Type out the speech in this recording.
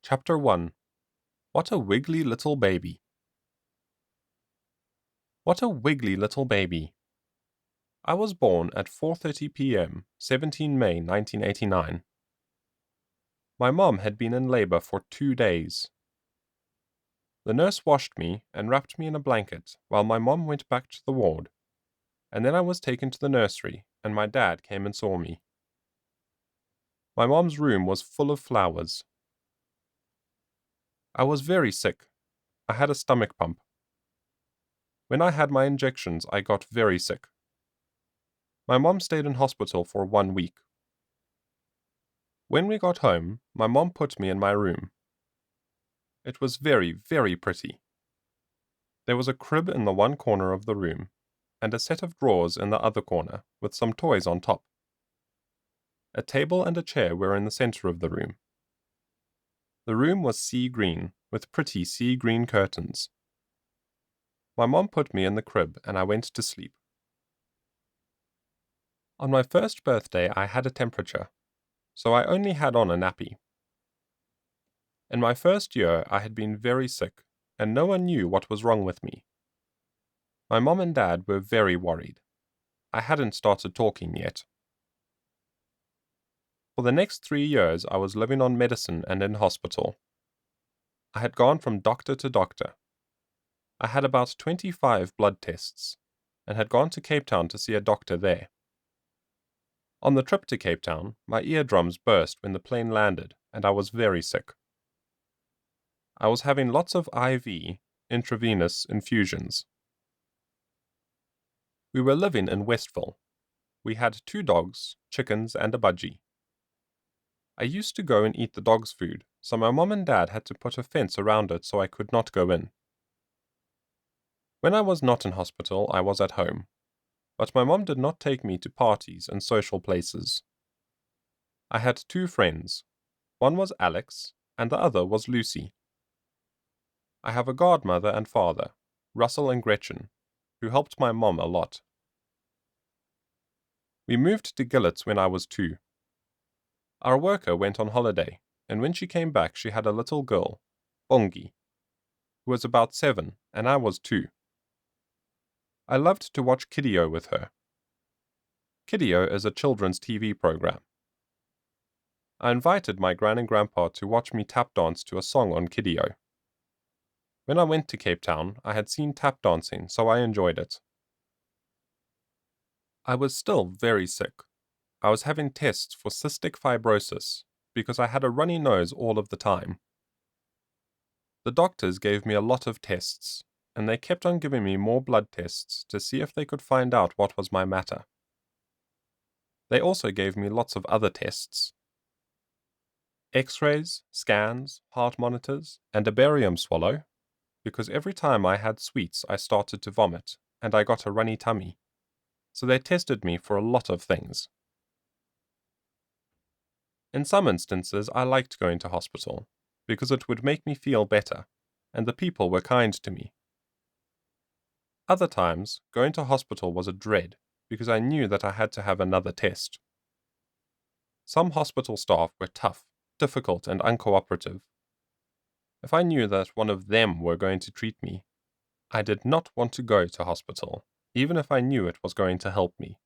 Chapter 1. What a Wiggly Little Baby. What a wiggly little baby. I was born at 4:30 p.m., 17 May 1989. My mom had been in labor for 2 days. The nurse washed me and wrapped me in a blanket while my mom went back to the ward, and then I was taken to the nursery and my dad came and saw me. My mom's room was full of flowers. I was very sick. I had a stomach pump. When I had my injections, I got very sick. My mom stayed in hospital for 1 week. When we got home, my mom put me in my room. It was very, very pretty. There was a crib in the one corner of the room, and a set of drawers in the other corner, with some toys on top. A table and a chair were in the center of the room. The room was sea green, with pretty sea green curtains. My mom put me in the crib, and I went to sleep. On my first birthday, I had a temperature, so I only had on a nappy. In my first year, I had been very sick, and no one knew what was wrong with me. My mom and dad were very worried. I hadn't started talking yet. For the next 3 years, I was living on medicine and in hospital. I had gone from doctor to doctor. I had about 25 blood tests, and had gone to Cape Town to see a doctor there. On the trip to Cape Town, my eardrums burst when the plane landed, and I was very sick. I was having lots of IV, intravenous infusions. We were living in Westville. We had 2 dogs, chickens, and a budgie. I used to go and eat the dog's food, so my mom and dad had to put a fence around it so I could not go in. When I was not in hospital, I was at home, but my mom did not take me to parties and social places. I had 2 friends. One was Alex, and the other was Lucy. I have a godmother and father, Russell and Gretchen, who helped my mom a lot. We moved to Gillets when I was 2. Our worker went on holiday, and when she came back she had a little girl, Bongi, who was about 7, and I was 2. I loved to watch Kidio with her. Kidio is a children's TV program. I invited my gran and grandpa to watch me tap dance to a song on Kidio. When I went to Cape Town, I had seen tap dancing, so I enjoyed it. I was still very sick. I was having tests for cystic fibrosis because I had a runny nose all of the time. The doctors gave me a lot of tests, and they kept on giving me more blood tests to see if they could find out what was my matter. They also gave me lots of other tests. X-rays, scans, heart monitors, and a barium swallow, because every time I had sweets I started to vomit, and I got a runny tummy. So they tested me for a lot of things. In some instances, I liked going to hospital, because it would make me feel better, and the people were kind to me. Other times, going to hospital was a dread, because I knew that I had to have another test. Some hospital staff were tough, difficult, and uncooperative. If I knew that one of them were going to treat me, I did not want to go to hospital, even if I knew it was going to help me.